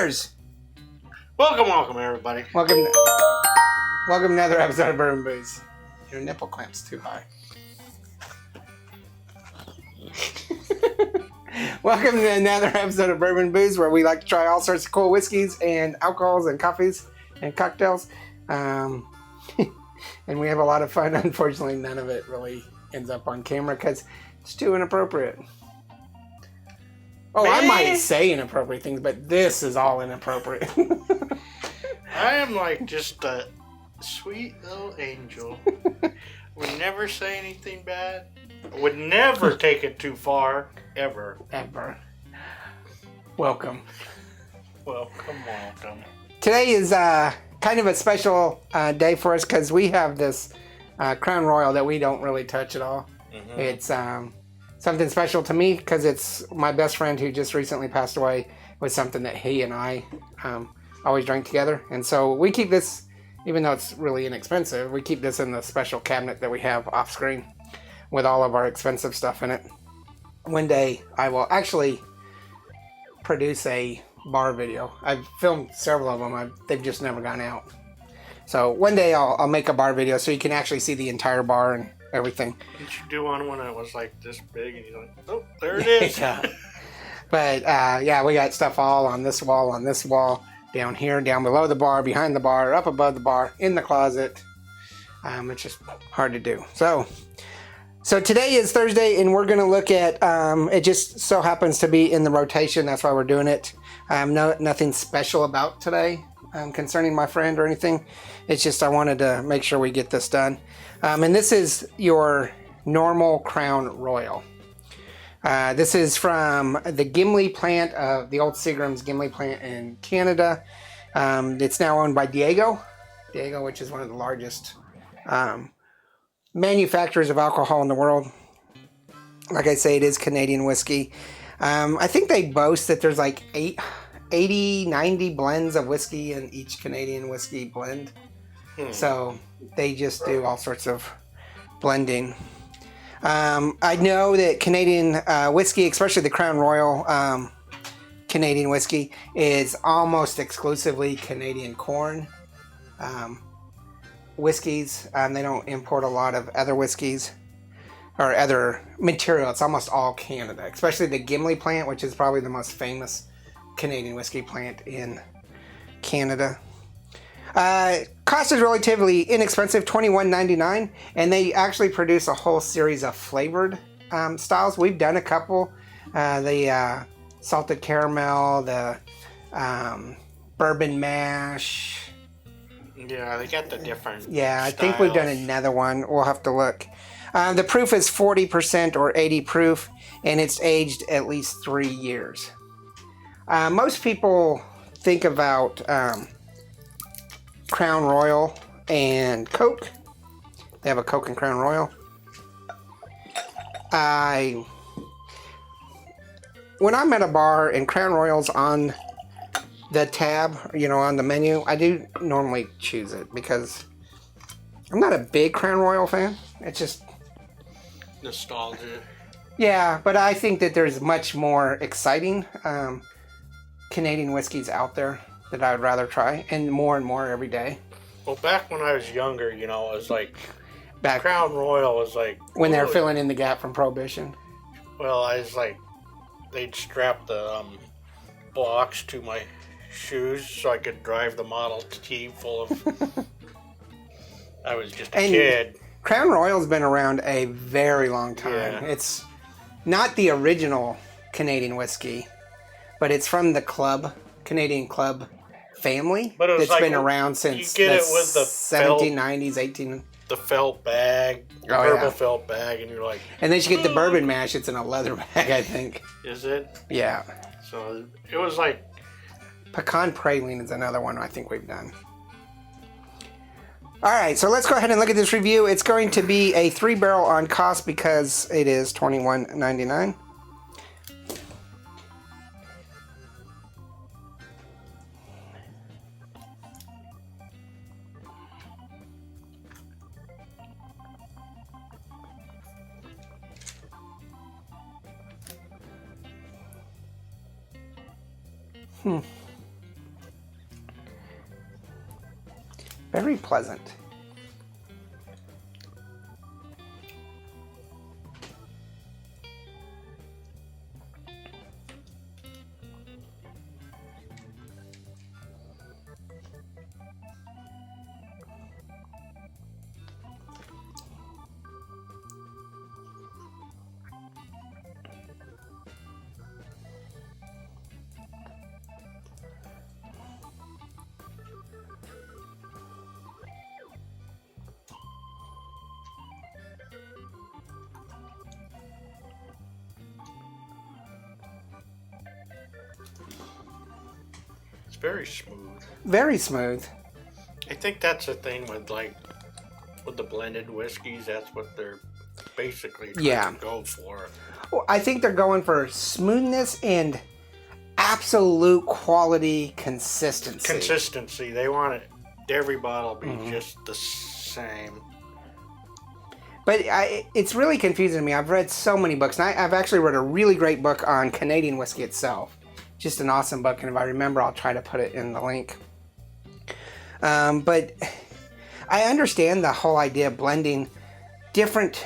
Cheers! Welcome, everybody. Welcome to another episode of Bourbon Booze. Your nipple clamp's too high. Welcome to another episode of Bourbon Booze, where we like to try all sorts of cool whiskeys and alcohols and coffees and cocktails. And we have a lot of fun. Unfortunately, none of it really ends up on camera because it's too inappropriate. Oh, I might say inappropriate things, but this is all inappropriate. I am like just a sweet little angel. Would never say anything bad. Would never take it too far. Ever. Welcome. Welcome. Today is kind of a special day for us because we have this Crown Royal that we don't really touch at all. Mm-hmm. It's something special to me because it's my best friend who just recently passed away. It was something that he and I always drank together. And so we keep this, even though it's really inexpensive, we keep this in the special cabinet that we have off screen with all of our expensive stuff in it. One day I will actually produce a bar video. I've filmed several of them. They've just never gone out. So one day I'll make a bar video so you can actually see the entire bar and everything. Did you do one when it was like this big and you're like, oh, there it is. Yeah. But yeah, we got stuff all on this wall, down here, down below the bar, behind the bar, up above the bar, in the closet. It's just hard to do. So today is Thursday, and we're going to look at, it just so happens to be in the rotation. That's why we're doing it. Nothing special about today concerning my friend or anything. It's just I wanted to make sure we get this done. And this is your normal Crown Royal. This is from the Gimli plant, the old Seagram's Gimli plant in Canada. It's now owned by Diageo, which is one of the largest manufacturers of alcohol in the world. Like I say, it is Canadian whiskey. I think they boast that there's like 80, 90 blends of whiskey in each Canadian whiskey blend. So they just do all sorts of blending. I know that Canadian whiskey, especially the Crown Royal Canadian whiskey, is almost exclusively Canadian corn whiskeys. They don't import a lot of other whiskeys or other material. It's almost all Canada, especially the Gimli plant, which is probably the most famous Canadian whiskey plant in Canada. Cost is relatively inexpensive, $21.99, and they actually produce a whole series of flavored styles. We've done a couple, the salted caramel, the bourbon mash. Yeah, they got the different Yeah, I styles. think we've done another one. We'll have to look. The proof is 40% or 80 proof, and it's aged at least 3 years. Most people think about Crown Royal and Coke. They have a Coke and Crown Royal. When I'm at a bar and Crown Royal's on the tab, on the menu, I do normally choose it because I'm not a big Crown Royal fan. It's just nostalgia. Yeah, but I think that there's much more exciting Canadian whiskeys out there that I would rather try, and more every day. Well, back when I was younger, it was like Crown Royal was like when they were filling in the gap from Prohibition. Well, I was like, they'd strap the blocks to my shoes so I could drive the Model T full of. I was just a kid. Crown Royal's been around a very long time. Yeah. It's not the original Canadian whiskey, but it's from the Canadian Club family that's been around since the 1790s, 18. The felt bag, purple felt bag, and you're like. And then you get the bourbon mash. It's in a leather bag, I think. Is it? Yeah. So it was like. Pecan praline is another one I think we've done. All right, so let's go ahead and look at this review. It's going to be a 3-barrel on cost because it is $21.99. Very pleasant. Very smooth. Very smooth. I think that's the thing with the blended whiskeys. That's what they're basically trying to go for. Well, I think they're going for smoothness and absolute quality consistency. Consistency. They want it. Every bottle be just the same. But it's really confusing to me. I've read so many books, and I've actually read a really great book on Canadian whiskey itself. Just an awesome book, and if I remember, I'll try to put it in the link. But I understand the whole idea of blending different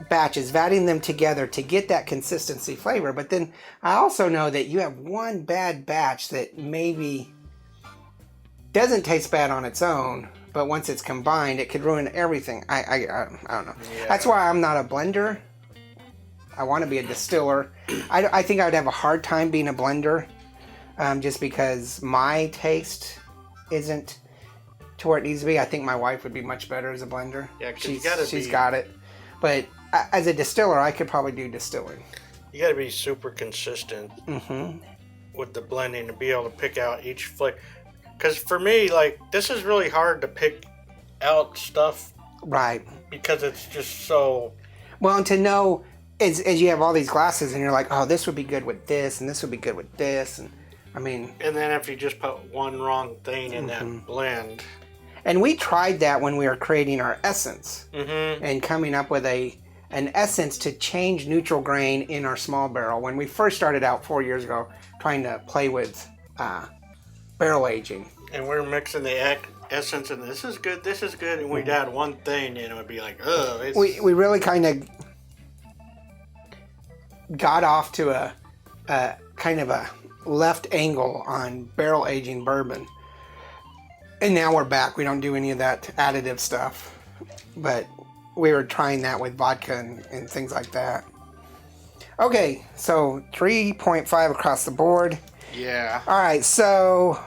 batches, vatting them together to get that consistency flavor. But then I also know that you have one bad batch that maybe doesn't taste bad on its own, but once it's combined, it could ruin everything. I don't know. Yeah. That's why I'm not a blender. I want to be a distiller. I think I would have a hard time being a blender, just because my taste isn't to where it needs to be. I think my wife would be much better as a blender. Yeah, she's got it. But as a distiller, I could probably do distilling. You got to be super consistent with the blending to be able to pick out each flavor. Because for me, this is really hard to pick out stuff. Right. Because it's just so... Well, and to know... As you have all these glasses and you're like, oh, this would be good with this and this would be good with this, and I mean... And then if you just put one wrong thing in that blend... And we tried that when we were creating our essence and coming up with an essence to change neutral grain in our small barrel. When we first started out 4 years ago trying to play with barrel aging. And we're mixing the essence and this is good, and we'd add one thing and it would be like, ugh. We really kind of... got off to a kind of a left angle on barrel aging bourbon. And now we're back. We don't do any of that additive stuff. But we were trying that with vodka and things like that. Okay, so 3.5 across the board. Yeah. All right, so...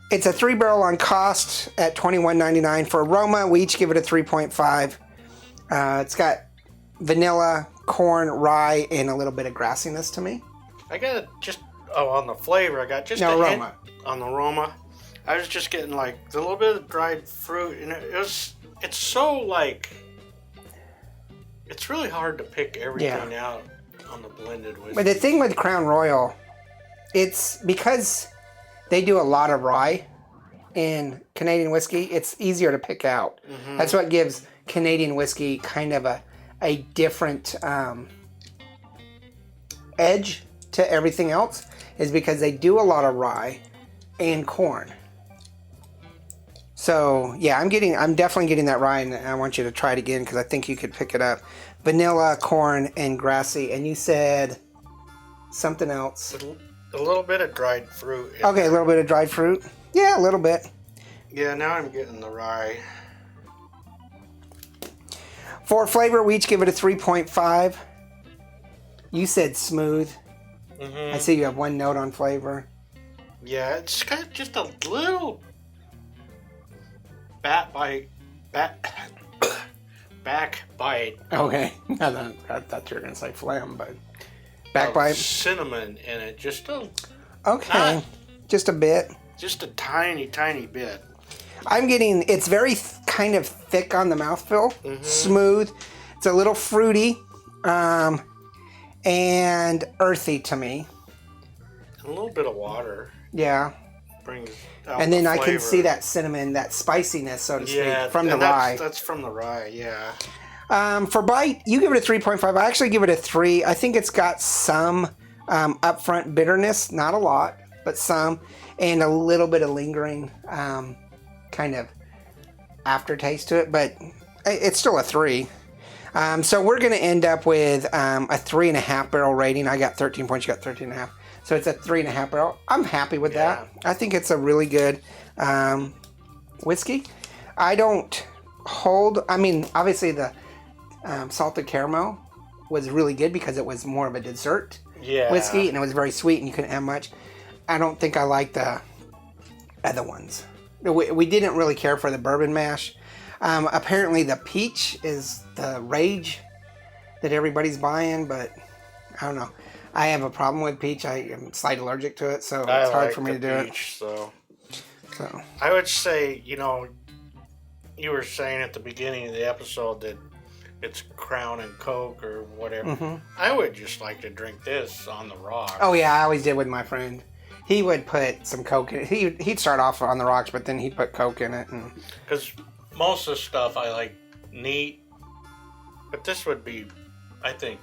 It's a 3-barrel on cost at $21.99. For aroma, we each give it a 3.5. It's got vanilla, corn, rye, and a little bit of grassiness to me. I got on the flavor, I got just a aroma. Hint on the aroma. I was just getting a little bit of dried fruit, and it's so it's really hard to pick everything out on the blended whiskey. But the thing with Crown Royal, it's because they do a lot of rye in Canadian whiskey, it's easier to pick out. That's what gives Canadian whiskey kind of a different edge to everything else, is because they do a lot of rye and corn. So yeah, I'm definitely getting that rye, and I want you to try it again because I think you could pick it up. Vanilla, corn, and grassy, and you said something else. A little bit of dried fruit. Okay, a little bit of dried fruit. Yeah, a little bit. Yeah, now I'm getting the rye. For flavor, we each give it a 3.5. You said smooth. I see you have one note on flavor. Yeah, it's got just a little back bite. Okay, I thought you were gonna say phlegm, but back bite. Cinnamon in it, just a. Okay, just a bit. Just a tiny, tiny bit. I'm getting. It's very kind of thick on the mouthfeel, smooth. It's a little fruity, and earthy to me. A little bit of water. Yeah. Brings out and then the I flavor. can see that cinnamon, that spiciness, so to speak, from the rye. That's from the rye, yeah. For bite, you give it a 3.5. I actually give it a 3. I think it's got some upfront bitterness, not a lot, but some, and a little bit of lingering kind of aftertaste to it, but it's still a 3. So we're going to end up with a 3.5 barrel rating. I got 13 points, you got 13.5. So it's a 3.5 barrel. I'm happy with that. I think it's a really good whiskey. I don't hold, I mean, obviously the salted caramel was really good because it was more of a dessert whiskey, and it was very sweet and you couldn't have much. I don't think I like the other ones. We didn't really care for the bourbon mash. Apparently the peach is the rage that everybody's buying, but I don't know. I have a problem with peach. I am slight allergic to it, so it's hard for me to do peach, it. So I would say, you know, you were saying at the beginning of the episode that it's Crown and Coke or whatever. Mm-hmm. I would just like to drink this on the rocks. Oh yeah, I always did with my friend. He would put some Coke in it. He'd start off on the rocks, but then he'd put Coke in it. Because most of the stuff I like neat, but this would be, I think,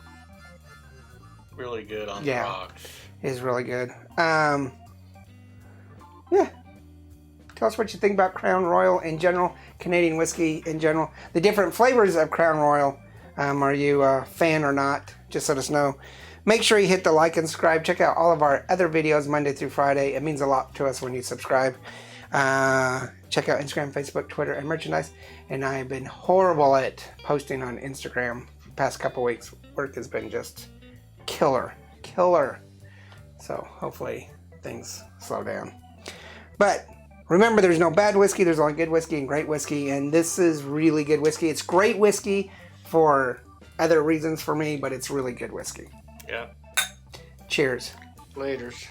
really good on the rocks. It is really good. Yeah. Tell us what you think about Crown Royal in general, Canadian whiskey in general. The different flavors of Crown Royal. Are you a fan or not? Just let us know. Make sure you hit the like and subscribe. Check out all of our other videos Monday through Friday. It means a lot to us when you subscribe. Check out Instagram, Facebook, Twitter, and merchandise. And I have been horrible at posting on Instagram the past couple weeks. Work has been just killer. So hopefully things slow down. But remember, there's no bad whiskey. There's only good whiskey and great whiskey. And this is really good whiskey. It's great whiskey for other reasons for me, but it's really good whiskey. Yeah. Cheers. Laters.